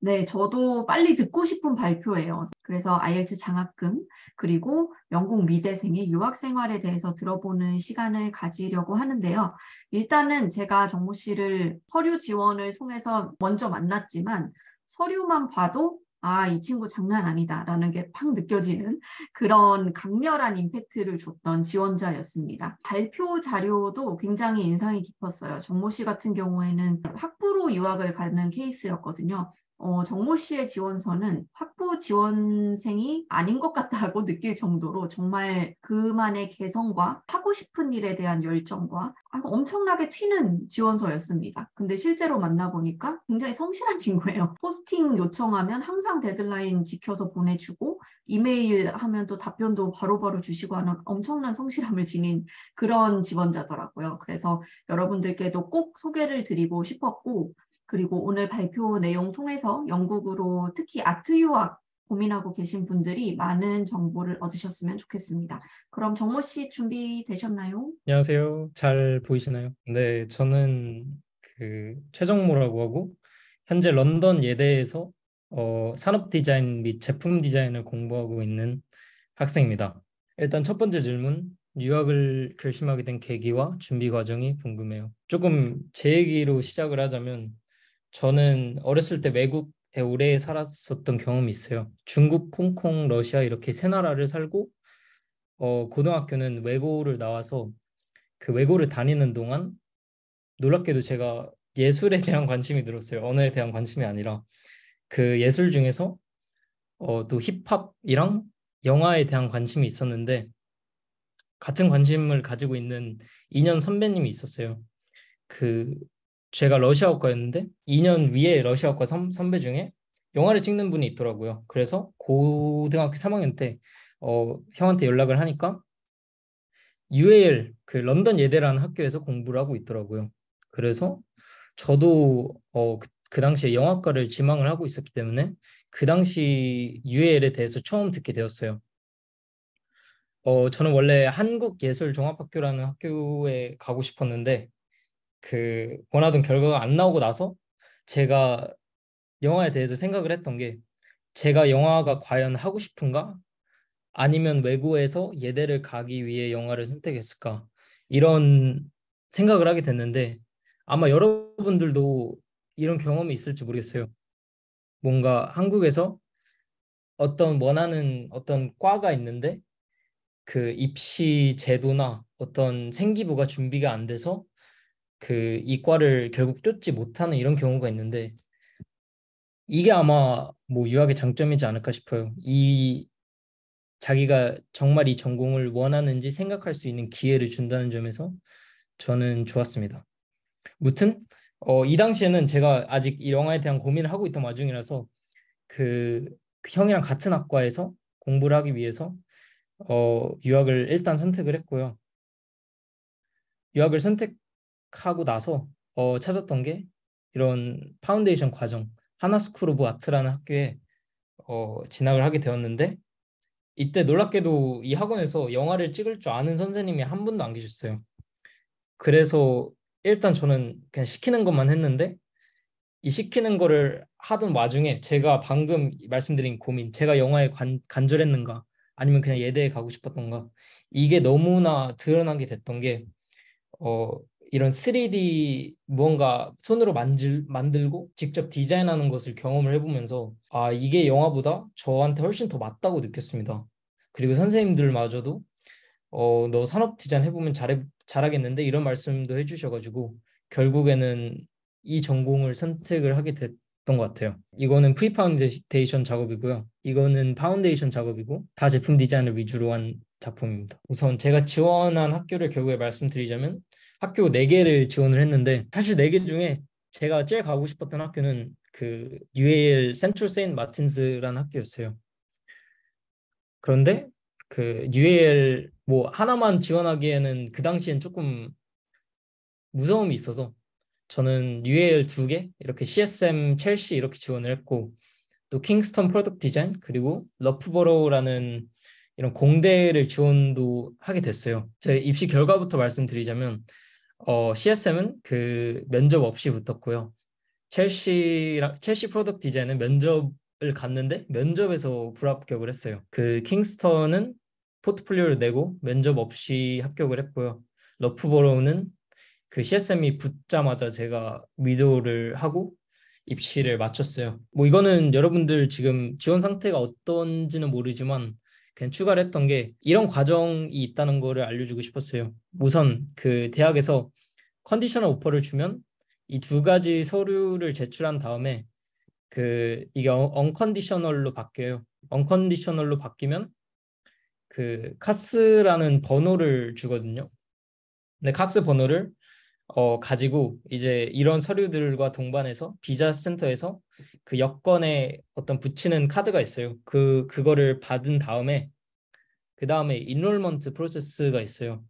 네, 저도 빨리 듣고 싶은 발표예요. 그래서 아이엘츠 장학금, 그리고 영국 미대생의 유학 생활에 대해서 들어보는 시간을 가지려고 하는데요. 일단은 제가 정모 씨를 서류 지원을 통해서 먼저 만났지만 서류만 봐도 아, 이 친구 장난 아니다라는 게 팍 느껴지는 그런 강렬한 임팩트를 줬던 지원자였습니다. 발표 자료도 굉장히 인상이 깊었어요. 정모 씨 같은 경우에는 학부로 유학을 가는 케이스였거든요. 정모 씨의 지원서는 학부 지원생이 아닌 것 같다고 느낄 정도로 정말 그만의 개성과 하고 싶은 일에 대한 열정과 엄청나게 튀는 지원서였습니다. 근데 실제로 만나보니까 굉장히 성실한 친구예요. 포스팅 요청하면 항상 데드라인 지켜서 보내주고 이메일 하면 또 답변도 바로바로 주시고 하는 엄청난 성실함을 지닌 그런 지원자더라고요. 그래서 여러분들께도 꼭 소개를 드리고 싶었고, 그리고 오늘 발표 내용 통해서 영국으로 특히 아트 유학 고민하고 계신 분들이 많은 정보를 얻으셨으면 좋겠습니다. 그럼 정모 씨 준비되셨나요? 안녕하세요. 잘 보이시나요? 네, 저는 최정모라고 하고 현재 런던 예대에서 산업 디자인 및 제품 디자인을 공부하고 있는 학생입니다. 일단 첫 번째 질문, 유학을 결심하게 된 계기와 준비 과정이 궁금해요. 조금 제 얘기로 시작을 하자면 저는 어렸을 때 외국에 오래 살았었던 경험이 있어요. 중국, 홍콩, 러시아 이렇게 세 나라를 살고 고등학교는 외고를 나와서 그 외고를 다니는 동안 놀랍게도 제가 예술에 대한 관심이 늘었어요. 언어에 대한 관심이 아니라 그 예술 중에서 또 힙합이랑 영화에 대한 관심이 있었는데 같은 관심을 가지고 있는 2년 선배님이 있었어요. 그 제가 러시아어과였는데 2년 위에 러시아어과 선배 중에 영화를 찍는 분이 있더라고요. 그래서 고등학교 3학년 때 형한테 연락을 하니까 UAL 그 런던 예대라는 학교에서 공부를 하고 있더라고요. 그래서 저도 그 당시에 영화과를 지망을 하고 있었기 때문에 그 당시 UAL에 대해서 처음 듣게 되었어요. 저는 원래 한국예술종합학교라는 학교에 가고 싶었는데 그 원하던 결과가 안 나오고 나서 제가 영화에 대해서 생각을 했던 게 제가 영화가 과연 하고 싶은가? 아니면 외고에서 예대를 가기 위해 영화를 선택했을까? 이런 생각을 하게 됐는데 아마 여러분들도 이런 경험이 있을지 모르겠어요. 뭔가 한국에서 어떤 원하는 어떤 과가 있는데 그 입시 제도나 어떤 생기부가 준비가 안 돼서 그 이과를 결국 쫓지 못하는 이런 경우가 있는데 이게 아마 뭐 유학의 장점이지 않을까 싶어요. 이 자기가 정말 이 전공을 원하는지 생각할 수 있는 기회를 준다는 점에서 저는 좋았습니다. 무튼 이 당시에는 제가 아직 이 영화에 대한 고민을 하고 있던 와중이라서 그 형이랑 같은 학과에서 공부를 하기 위해서 유학을 일단 선택을 했고요. 유학을 선택하고 나서 찾았던 게 이런 파운데이션 과정 하나 스쿨 오브 아트라는 학교에 진학을 하게 되었는데 이때 놀랍게도 이 학원에서 영화를 찍을 줄 아는 선생님이 한 분도 안 계셨어요. 그래서 일단 저는 그냥 시키는 것만 했는데 이 시키는 거를 하던 와중에 제가 방금 말씀드린 고민, 제가 영화에 간절했는가 아니면 그냥 예대에 가고 싶었던가 이게 너무나 드러나게 됐던 게 어, 이런 3D 무언가 손으로 만들고 직접 디자인하는 것을 경험을 해보면서 아, 이게 영화보다 저한테 훨씬 더 맞다고 느꼈습니다. 그리고 선생님들마저도 너 산업 디자인 해보면 잘하겠는데 이런 말씀도 해주셔가지고 결국에는 이 전공을 선택을 하게 됐던 것 같아요. 이거는 프리 파운데이션 작업이고요. 이거는 파운데이션 작업이고 다 제품 디자인을 위주로 한 작품입니다. 우선 제가 지원한 학교를 결국에 말씀드리자면 학교 4개를 지원을 했는데 사실 4개 중에 제가 제일 가고 싶었던 학교는 그 UAL 센트럴 세인트 마틴스라는 학교였어요. 그런데 그 UAL 뭐 하나만 지원하기에는 그 당시엔 조금 무서움이 있어서 저는 UAL 2개 이렇게 CSM 첼시 이렇게 지원을 했고 또 킹스턴 프로덕트 디자인 그리고 러프버로우라는 이런 공대를 지원도 하게 됐어요. 제 입시 결과부터 말씀드리자면 CSM은 그 면접 없이 붙었고요. 첼시 프로덕트 디자인은 면접을 갔는데 면접에서 불합격을 했어요. 그 킹스턴은 포트폴리오를 내고 면접 없이 합격을 했고요. 러프버로우는 그 CSM이 붙자마자 제가 미도를 하고 입시를 마쳤어요. 뭐 이거는 여러분들 지금 지원 상태가 어떤지는 모르지만 그냥 추가를 했던 게 이런 과정이 있다는 거를 알려주고 싶었어요. 우선 그 대학에서 컨디셔널 오퍼를 주면 이 두 가지 서류를 제출한 다음에 그 이게 언컨디셔널로 바뀌어요. 언컨디셔널로 바뀌면 그 카스라는 번호를 주거든요. 근데 카스 번호를 가지고 이제 이런 서류들과 동반해서 비자 센터에서 그 여권에 어떤 붙이는 카드가 있어요. 그거를 받은 다음에 그 다음에 인롤먼트 프로세스가 있어요.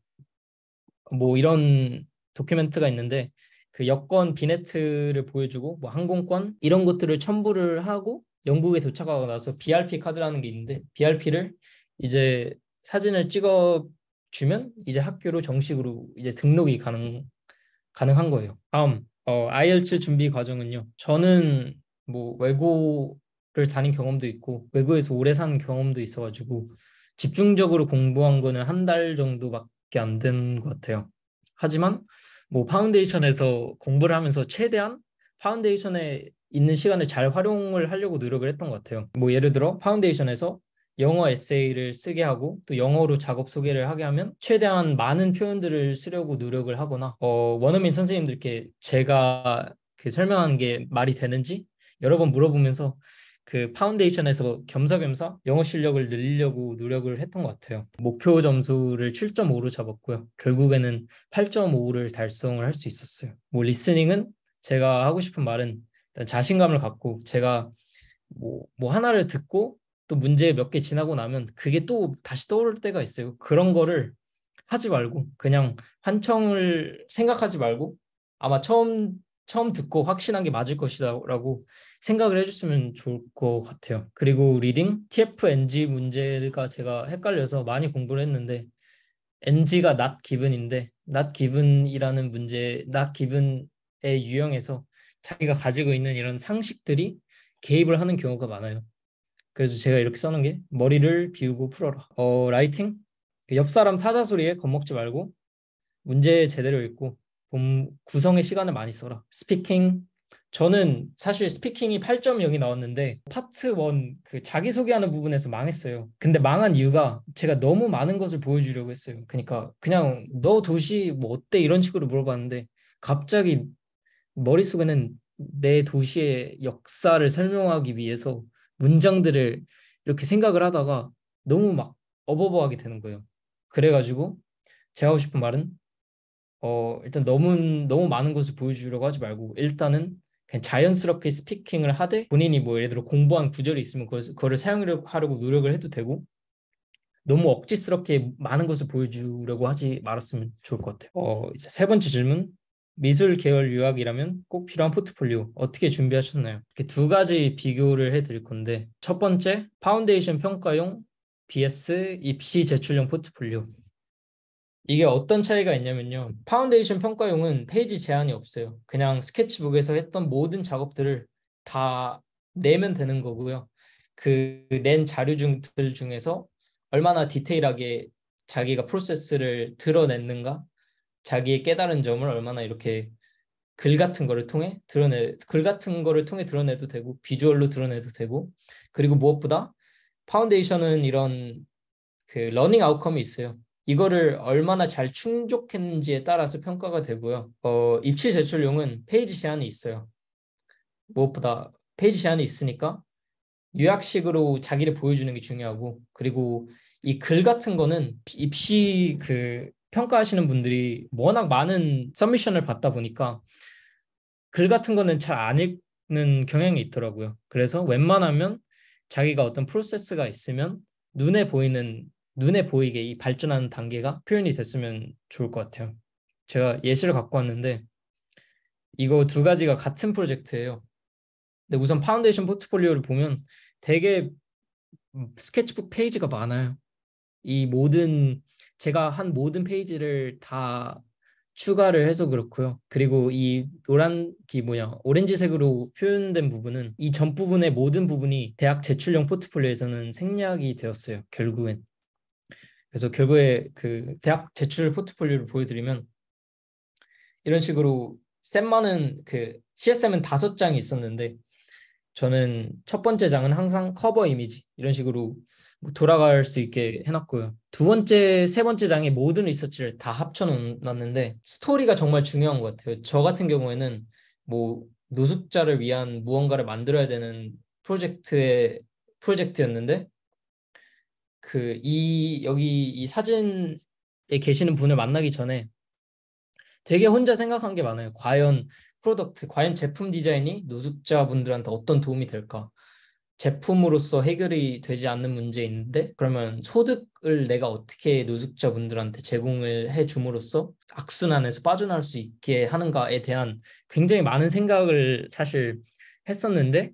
뭐 이런 도큐멘트가 있는데 그 여권 비네트를 보여주고 뭐 항공권 이런 것들을 첨부를 하고 영국에 도착하고 나서 BRP 카드라는 게 있는데 BRP를 이제 사진을 찍어 주면 이제 학교로 정식으로 이제 등록이 가능한 거예요. 다음 IELTS 준비 과정은요. 저는 뭐 외고를 다닌 경험도 있고 외고에서 오래 산 경험도 있어가지고 집중적으로 공부한 거는 한 달 정도밖에 안 된 것 같아요. 하지만 뭐 파운데이션에서 공부를 하면서 최대한 파운데이션에 있는 시간을 잘 활용을 하려고 노력을 했던 것 같아요. 뭐 예를 들어 파운데이션에서 영어 에세이를 쓰게 하고 또 영어로 작업 소개를 하게 하면 최대한 많은 표현들을 쓰려고 노력을 하거나 원어민 선생님들께 제가 그 설명한 게 말이 되는지 여러 번 물어보면서 그 파운데이션에서 겸사겸사 영어 실력을 늘리려고 노력을 했던 것 같아요. 목표 점수를 7.5로 잡았고요. 결국에는 8.5를 달성을 할 수 있었어요. 뭐 리스닝은 제가 하고 싶은 말은 일단 자신감을 갖고 제가 뭐 하나를 듣고 또 문제 몇 개 지나고 나면 그게 또 다시 떠오를 때가 있어요. 그런 거를 하지 말고 그냥 환청을 생각하지 말고 아마 처음 듣고 확신한 게 맞을 것이다라고 생각을 해줬으면 좋을 것 같아요. 그리고 리딩 TF-NG 문제가 제가 헷갈려서 많이 공부를 했는데 NG가 not given인데 not given이라는 문제 not given의 유형에서 자기가 가지고 있는 이런 상식들이 개입을 하는 경우가 많아요. 그래서 제가 이렇게 써놓은 게 머리를 비우고 풀어라. 라이팅? 옆 사람 타자 소리에 겁먹지 말고 문제 제대로 읽고 구성의 시간을 많이 써라. 스피킹. 저는 사실 스피킹이 8.0이 나왔는데 파트 1 그 자기소개하는 부분에서 망했어요. 근데 망한 이유가 제가 너무 많은 것을 보여주려고 했어요. 그러니까 그냥 너 도시 뭐 어때 이런 식으로 물어봤는데 갑자기 머릿속에는 내 도시의 역사를 설명하기 위해서 문장들을 이렇게 생각을 하다가 너무 막 어버버하게 되는 거예요. 그래가지고 제가 하고 싶은 말은 일단 너무 많은 것을 보여주려고 하지 말고 일단은 그냥 자연스럽게 스피킹을 하되 본인이 뭐 예를 들어 공부한 구절이 있으면 그거를 사용하려고 노력을 해도 되고 너무 억지스럽게 많은 것을 보여주려고 하지 말았으면 좋을 것 같아요. 이제 세 번째 질문. 미술 계열 유학이라면 꼭 필요한 포트폴리오 어떻게 준비하셨나요? 이렇게 두 가지 비교를 해드릴 건데 첫 번째 파운데이션 평가용 vs 입시 제출용 포트폴리오. 이게 어떤 차이가 있냐면요. 파운데이션 평가용은 페이지 제한이 없어요. 그냥 스케치북에서 했던 모든 작업들을 다 내면 되는 거고요. 그 낸 자료들 중에서 얼마나 디테일하게 자기가 프로세스를 드러냈는가, 자기의 깨달은 점을 얼마나 이렇게 글 같은 거를 통해 드러내도 되고, 비주얼로 드러내도 되고, 그리고 무엇보다 파운데이션은 이런 그 러닝 아웃컴이 있어요. 이거를 얼마나 잘 충족했는지에 따라서 평가가 되고요. 입시 제출용은 페이지 제한이 있어요. 무엇보다 페이지 제한이 있으니까 요약식으로 자기를 보여주는 게 중요하고, 그리고 이 글 같은 거는 입시 그 평가하시는 분들이 워낙 많은 서미션을 받다 보니까 글 같은 거는 잘 안 읽는 경향이 있더라고요. 그래서 웬만하면 자기가 어떤 프로세스가 있으면 눈에 보이는 눈에 보이게 이 발전하는 단계가 표현이 됐으면 좋을 것 같아요. 제가 예시를 갖고 왔는데 이거 두 가지가 같은 프로젝트예요. 근데 우선 파운데이션 포트폴리오를 보면 되게 스케치북 페이지가 많아요. 이 모든 제가 한 모든 페이지를 다 추가를 해서 그렇고요. 그리고 이 오렌지색으로 표현된 부분은 이 전 부분의 모든 부분이 대학 제출용 포트폴리오에서는 생략이 되었어요. 결국엔. 그래서 결국에 그 대학 제출 포트폴리오를 보여드리면 이런 식으로 셈만은 그 CSM은 5장이 있었는데 저는 첫 번째 장은 항상 커버 이미지 이런 식으로 뭐 돌아갈 수 있게 해놨고요. 두 번째, 세 번째 장에 모든 리서치를 다 합쳐놨는데 스토리가 정말 중요한 것 같아요. 저 같은 경우에는 뭐 노숙자를 위한 무언가를 만들어야 되는 프로젝트였는데 여기 이 사진에 계시는 분을 만나기 전에 되게 혼자 생각한 게 많아요. 과연 제품 디자인이 노숙자분들한테 어떤 도움이 될까? 제품으로서 해결이 되지 않는 문제인데 그러면 소득을 내가 어떻게 노숙자분들한테 제공을 해 줌으로써 악순환에서 빠져나올 수 있게 하는가에 대한 굉장히 많은 생각을 사실 했었는데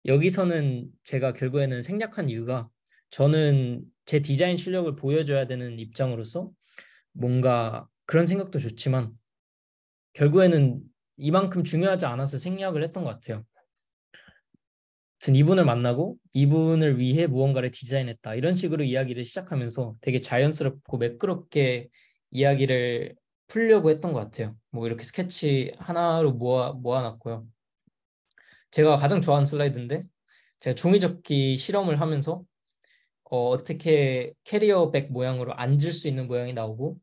여기서는 제가 결국에는 생략한 이유가 저는 제 디자인 실력을 보여줘야 되는 입장으로서 뭔가 그런 생각도 좋지만 결국에는 이만큼 중요하지 않아서 생략을 했던 것 같아요. 이분을 만나고 이분을 위해 무언가를 디자인했다. 이런 식으로 이야기를 시작하면서 되게 자연스럽고 매끄럽게 이야기를 풀려고 했던 것 같아요. 뭐 이렇게 스케치 하나로 모아놨고요. 제가 가장 좋아하는 슬라이드인데 제가 종이접기 실험을 하면서 어떻게 캐리어백 모양으로 앉을 수 있는 모양이 나오고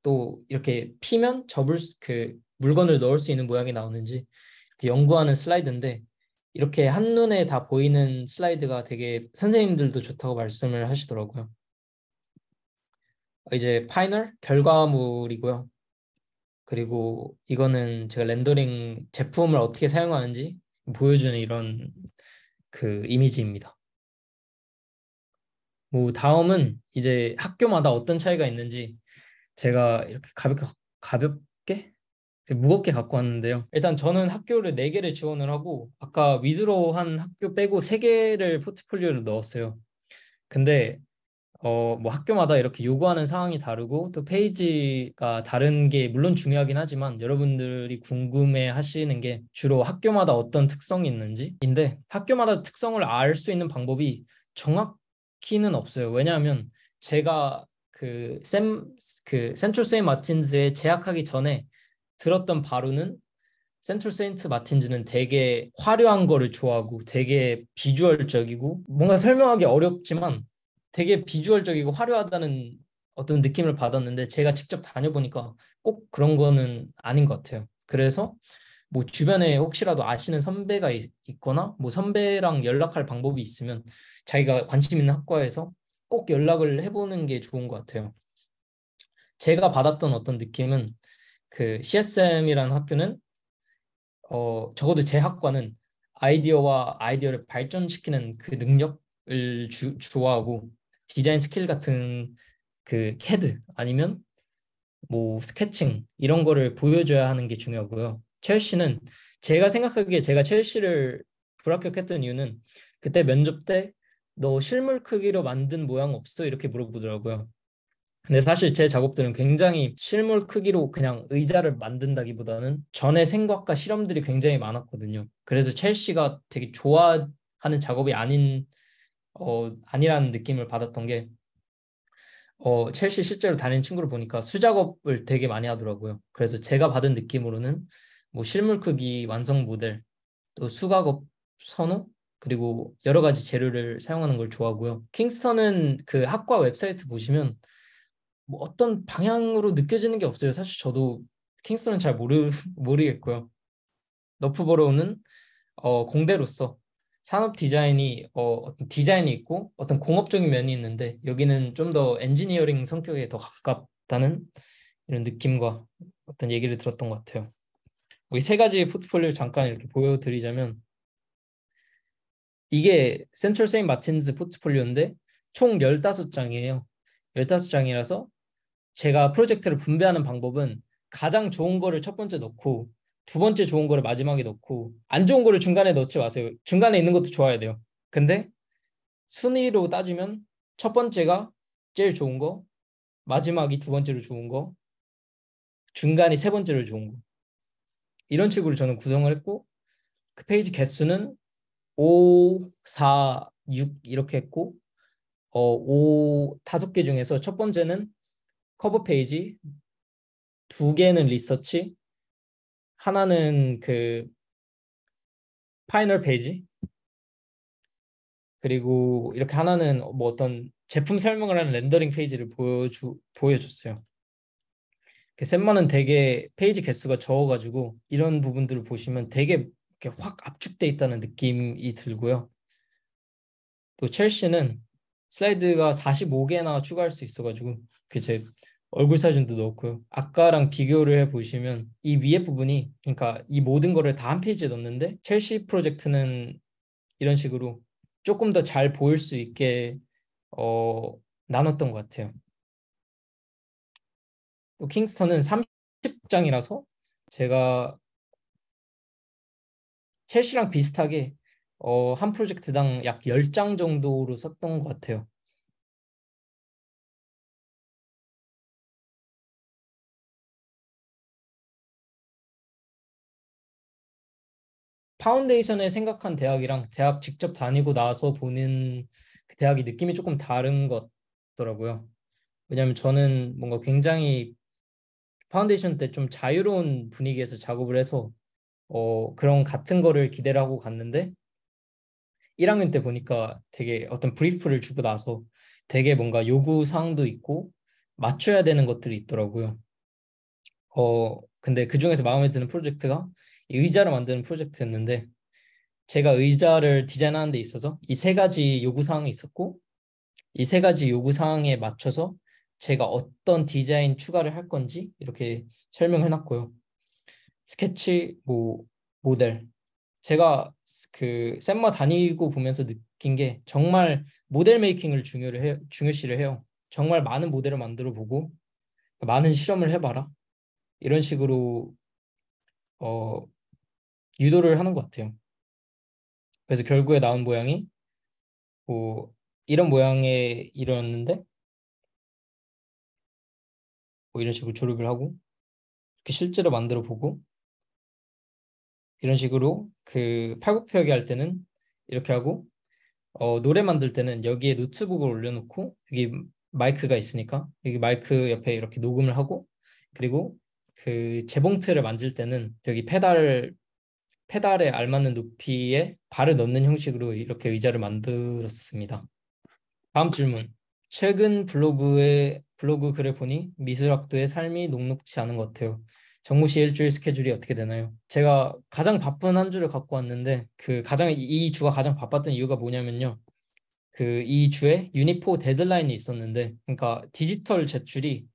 또 이렇게 피면 그 물건을 넣을 수 있는 모양이 나오는지 연구하는 슬라이드인데 이렇게 한눈에 다 보이는 슬라이드가 되게 선생님들도 좋다고 말씀을 하시더라고요. 이제 파이널 결과물이고요. 그리고 이거는 제가 렌더링 제품을 어떻게 사용하는지 보여주는 이런 그 이미지입니다. 뭐 다음은 이제 학교마다 어떤 차이가 있는지 제가 이렇게 가볍게 무겁게 갖고 왔는데요. 일단 저는 학교를 4개를 지원을 하고 아까 위드로우한 학교 빼고 3개를 포트폴리오를 넣었어요. 근데 뭐 학교마다 이렇게 요구하는 사항이 다르고 또 페이지가 다른 게 물론 중요하긴 하지만 여러분들이 궁금해 하시는 게 주로 학교마다 어떤 특성이 있는지인데 학교마다 특성을 알 수 있는 방법이 정확히는 없어요. 왜냐하면 제가 그 센트럴 세인트 마틴즈에 재학하기 전에 들었던 바로는 센트럴 세인트 마틴즈는 되게 화려한 거를 좋아하고 되게 비주얼적이고 뭔가 설명하기 어렵지만 되게 비주얼적이고 화려하다는 어떤 느낌을 받았는데 제가 직접 다녀보니까 꼭 그런 거는 아닌 것 같아요. 그래서 뭐 주변에 혹시라도 아시는 선배가 있거나 뭐 선배랑 연락할 방법이 있으면 자기가 관심 있는 학과에서 꼭 연락을 해보는 게 좋은 것 같아요. 제가 받았던 어떤 느낌은 그 CSM이라는 학교는 적어도 제 학과는 아이디어를 발전시키는 그 능력을 좋아하고 디자인 스킬 같은 그 캐드 아니면 뭐 스케칭 이런 거를 보여줘야 하는 게 중요하고요. 첼시는 제가 생각하기에 제가 첼시를 불합격했던 이유는 그때 면접 때 너 실물 크기로 만든 모양 없어? 이렇게 물어보더라고요. 근데 사실 제 작업들은 굉장히 실물 크기로 그냥 의자를 만든다기보다는 전에 생각과 실험들이 굉장히 많았거든요. 그래서 첼시가 되게 좋아하는 작업이 아니라는 느낌을 받았던 게 첼시 실제로 다니는 친구를 보니까 수작업을 되게 많이 하더라고요. 그래서 제가 받은 느낌으로는 뭐 실물 크기 완성 모델, 또 수작업 선호, 그리고 여러 가지 재료를 사용하는 걸 좋아하고요. 킹스턴은 그 학과 웹사이트 보시면 뭐 어떤 방향으로 느껴지는 게 없어요. 사실 저도 킹스턴은 잘 모르겠고요. 너프버로우는 공대로서 산업 디자인이 어떤 디자인이 있고 어떤 공업적인 면이 있는데 여기는 좀 더 엔지니어링 성격에 더 가깝다는 이런 느낌과 어떤 얘기를 들었던 것 같아요. 이 세 가지 포트폴리오를 잠깐 이렇게 보여드리자면 이게 센트럴 세인트 마틴즈 포트폴리오인데 총 15장이에요. 15장이라서 제가 프로젝트를 분배하는 방법은 가장 좋은 거를 첫 번째 넣고 두 번째 좋은 거를 마지막에 넣고 안 좋은 거를 중간에 넣지 마세요. 중간에 있는 것도 좋아야 돼요. 근데 순위로 따지면 첫 번째가 제일 좋은 거, 마지막이 두 번째로 좋은 거, 중간이 세 번째로 좋은 거. 이런 식으로 저는 구성을 했고 그 페이지 개수는 5, 4, 6 이렇게 했고 5개 중에서 첫 번째는 커버 페이지, 두 개는 리서치, 하나는 그 파이널 페이지, 그리고 이렇게 하나는 뭐 어떤 제품 설명을 하는 렌더링 페이지를 보여줬어요. 셋만은 되게 페이지 개수가 적어가지고 이런 부분들을 보시면 되게 이렇게 확 압축돼 있다는 느낌이 들고요. 또 첼시는 슬라이드가 45개나 추가할 수 있어가지고 제 얼굴 사진도 넣었고요. 아까랑 비교를 해보시면 이 위에 부분이 그러니까 이 모든 거를 다 한 페이지에 넣었는데 첼시 프로젝트는 이런 식으로 조금 더 잘 보일 수 있게 나눴던 것 같아요. 또 킹스턴은 30장이라서 제가 첼시랑 비슷하게 한 프로젝트당 약 10장 정도로 썼던 것 같아요. 파운데이션에 생각한 대학이랑 대학 직접 다니고 나서 보는 그 대학이 느낌이 조금 다른 것 같더라고요. 왜냐하면 저는 뭔가 굉장히 파운데이션 때 좀 자유로운 분위기에서 작업을 해서 그런 같은 거를 기대를 하고 갔는데 1학년 때 보니까 되게 어떤 브리프를 주고 나서 되게 뭔가 요구 사항도 있고 맞춰야 되는 것들이 있더라고요. 근데 그 중에서 마음에 드는 프로젝트가 이 의자를 만드는 프로젝트였는데 제가 의자를 디자인하는 데 있어서 이 세 가지 요구 사항이 있었고 이 세 가지 요구 사항에 맞춰서 제가 어떤 디자인 추가를 할 건지 이렇게 설명해 놨고요. 스케치, 뭐 모델. 제가 그 샘마 다니고 보면서 느낀 게 정말 모델 메이킹을 중요시를 해요. 정말 많은 모델을 만들어 보고 많은 실험을 해봐라. 이런 식으로 어, 유도를 하는 것 같아요. 그래서 결국에 나온 모양이 뭐 이런 모양의 이뤘는데 뭐 이런 식으로 조립을 하고 이렇게 실제로 만들어 보고 이런 식으로 그 팔굽혀펴기 할 때는 이렇게 하고 노래 만들 때는 여기에 노트북을 올려놓고 여기 마이크가 있으니까 여기 마이크 옆에 이렇게 녹음을 하고 그리고 그 재봉틀을 만질 때는 여기 페달에 알맞는 높이에 발을 넣는 형식으로 이렇게 의자를 만들었습니다. 다음 질문. 최근 블로그 글을 보니 미술학도의 삶이 녹록지 않은 것 같아요. 정모 씨 일주일 스케줄이 어떻게 되나요? 제가 가장 바쁜 한 주를 갖고 왔는데 이 주가 가장 바빴던 이유가 뭐냐면요. 그 이 주에 유니포 데드라인이 있었는데 그러니까 디지털 제출이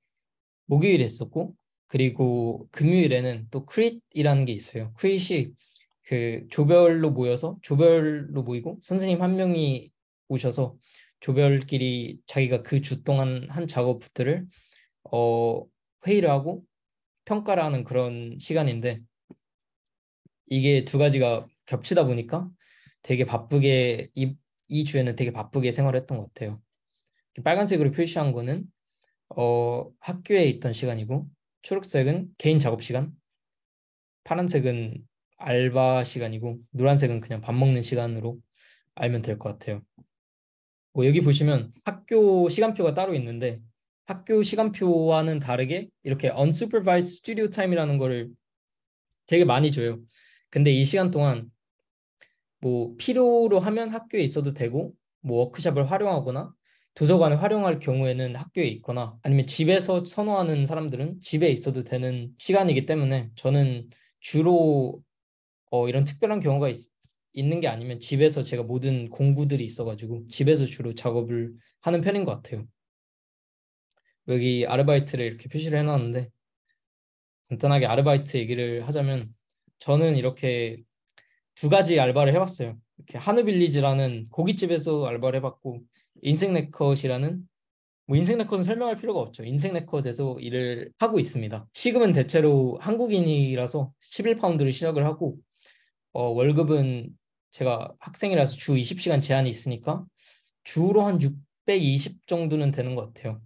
목요일에 있었고 그리고 금요일에는 또 크릿이라는 게 있어요. 크릿이 그 조별로 모이고 선생님 한 명이 오셔서 조별끼리 자기가 그 주 동안 한 작업들을 어, 회의를 하고 평가를 하는 그런 시간인데 이게 두 가지가 겹치다 보니까 되게 바쁘게 이 주에는 되게 바쁘게 생활했던 것 같아요. 빨간색으로 표시한 거는 학교에 있던 시간이고 초록색은 개인 작업 시간, 파란색은 알바 시간이고 노란색은 그냥 밥 먹는 시간으로 알면 될 것 같아요. 뭐 여기 보시면 학교 시간표가 따로 있는데 학교 시간표와는 다르게 이렇게 unsupervised studio time이라는 거를 되게 많이 줘요. 근데 이 시간 동안 뭐 필요로 하면 학교에 있어도 되고 뭐 워크숍을 활용하거나 도서관을 활용할 경우에는 학교에 있거나 아니면 집에서 선호하는 사람들은 집에 있어도 되는 시간이기 때문에 저는 주로 이런 특별한 경우가 있는 게 아니면 집에서 제가 모든 공구들이 있어가지고 집에서 주로 작업을 하는 편인 것 같아요. 여기 아르바이트를 이렇게 표시를 해놨는데 간단하게 아르바이트 얘기를 하자면 저는 이렇게 두 가지 알바를 해봤어요. 이렇게 한우빌리지라는 고깃집에서 알바를 해봤고 인생네컷이라는 뭐 인생네컷은 설명할 필요가 없죠. 인생네컷에서 일을 하고 있습니다. 시급은 대체로 한국인이라서 11파운드를 시작을 하고 월급은 제가 학생이라서 주 20시간 제한이 있으니까 주로 한 620 정도는 되는 것 같아요.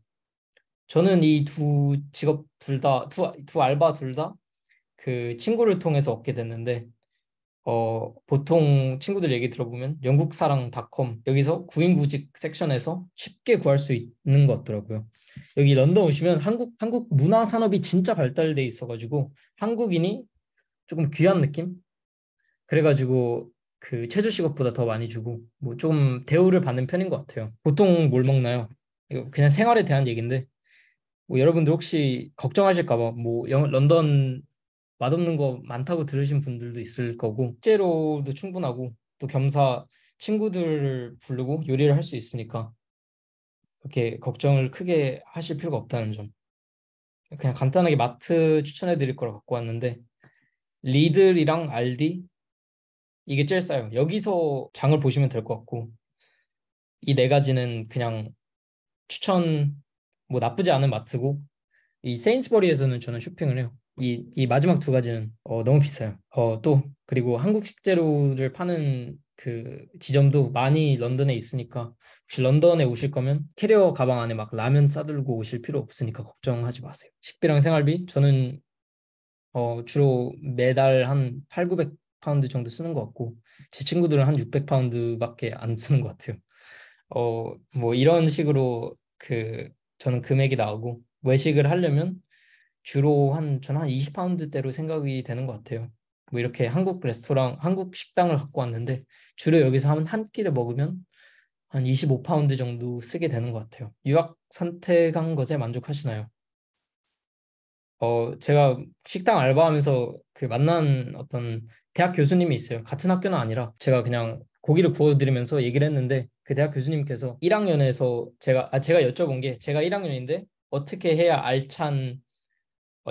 저는 이 두 직업 둘 다, 두 알바 둘 다 그 친구를 통해서 얻게 됐는데, 보통 친구들 얘기 들어보면 영국사랑닷컴 여기서 구인구직 섹션에서 쉽게 구할 수 있는 것 같더라고요. 여기 런던 오시면 한국 문화 산업이 진짜 발달돼 있어가지고 한국인이 조금 귀한 느낌? 그래가지고 그 최저 시급보다 더 많이 주고 뭐 좀 대우를 받는 편인 것 같아요. 보통 뭘 먹나요? 이거 그냥 생활에 대한 얘기인데 뭐 여러분들 혹시 걱정하실까 봐 뭐 런던 맛없는 거 많다고 들으신 분들도 있을 거고 실제로도 충분하고 또 겸사 친구들을 부르고 요리를 할 수 있으니까 그렇게 걱정을 크게 하실 필요가 없다는 점. 그냥 간단하게 마트 추천해 드릴 걸 갖고 왔는데 리들이랑 알디 이게 제일 싸요. 여기서 장을 보시면 될 것 같고 이 네 가지는 그냥 추천 뭐 나쁘지 않은 마트고 이 세인스버리에서는 저는 쇼핑을 해요. 이 마지막 두 가지는 너무 비싸요. 또 그리고 한국 식재료를 파는 그 지점도 많이 런던에 있으니까 혹시 런던에 오실 거면 캐리어 가방 안에 막 라면 싸들고 오실 필요 없으니까 걱정하지 마세요. 식비랑 생활비 저는 주로 매달 한 8, 900파운드 정도 쓰는 것 같고 제 친구들은 한 600파운드밖에 안 쓰는 것 같아요. 뭐 이런 식으로 그 저는 금액이 나오고 외식을 하려면 주로 저는 한 20파운드대로 생각이 되는 것 같아요. 뭐 이렇게 한국 식당을 갖고 왔는데 주로 여기서 한 끼를 먹으면 한 25파운드 정도 쓰게 되는 것 같아요. 유학 선택한 것에 만족하시나요? 제가 식당 알바하면서 그 만난 어떤 대학 교수님이 있어요. 같은 학교는 아니라 제가 그냥 고기를 구워드리면서 얘기를 했는데 그 대학 교수님께서 1학년에서 제가 여쭤본 게 제가 1학년인데 어떻게 해야 알찬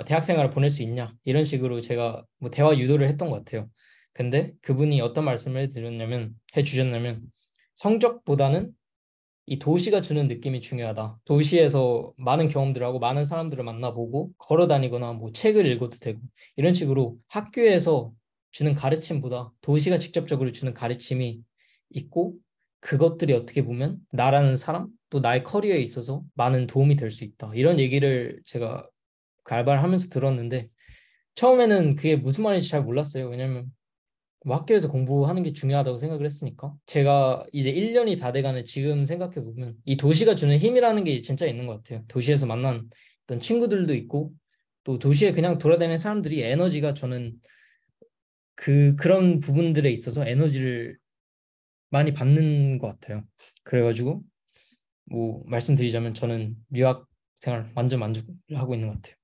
대학 생활을 보낼 수 있냐 이런 식으로 제가 뭐 대화 유도를 했던 것 같아요. 근데 그분이 어떤 말씀을 해주셨냐면 성적보다는 이 도시가 주는 느낌이 중요하다. 도시에서 많은 경험들을 하고 많은 사람들을 만나보고 걸어 다니거나 뭐 책을 읽어도 되고 이런 식으로 학교에서 주는 가르침보다 도시가 직접적으로 주는 가르침이 있고 그것들이 어떻게 보면 나라는 사람 또 나의 커리어에 있어서 많은 도움이 될 수 있다. 이런 얘기를 제가 그 알바를 하면서 들었는데 처음에는 그게 무슨 말인지 잘 몰랐어요. 왜냐면 뭐 학교에서 공부하는 게 중요하다고 생각을 했으니까. 제가 이제 1년이 다 돼가는 지금 생각해 보면 이 도시가 주는 힘이라는 게 진짜 있는 것 같아요. 도시에서 만난 어떤 친구들도 있고 또 도시에 그냥 돌아다니는 사람들이 에너지가 저는 그런 부분들에 있어서 에너지를 많이 받는 것 같아요. 그래가지고 뭐 말씀드리자면 저는 유학 생활 완전 만족하고 있는 것 같아요.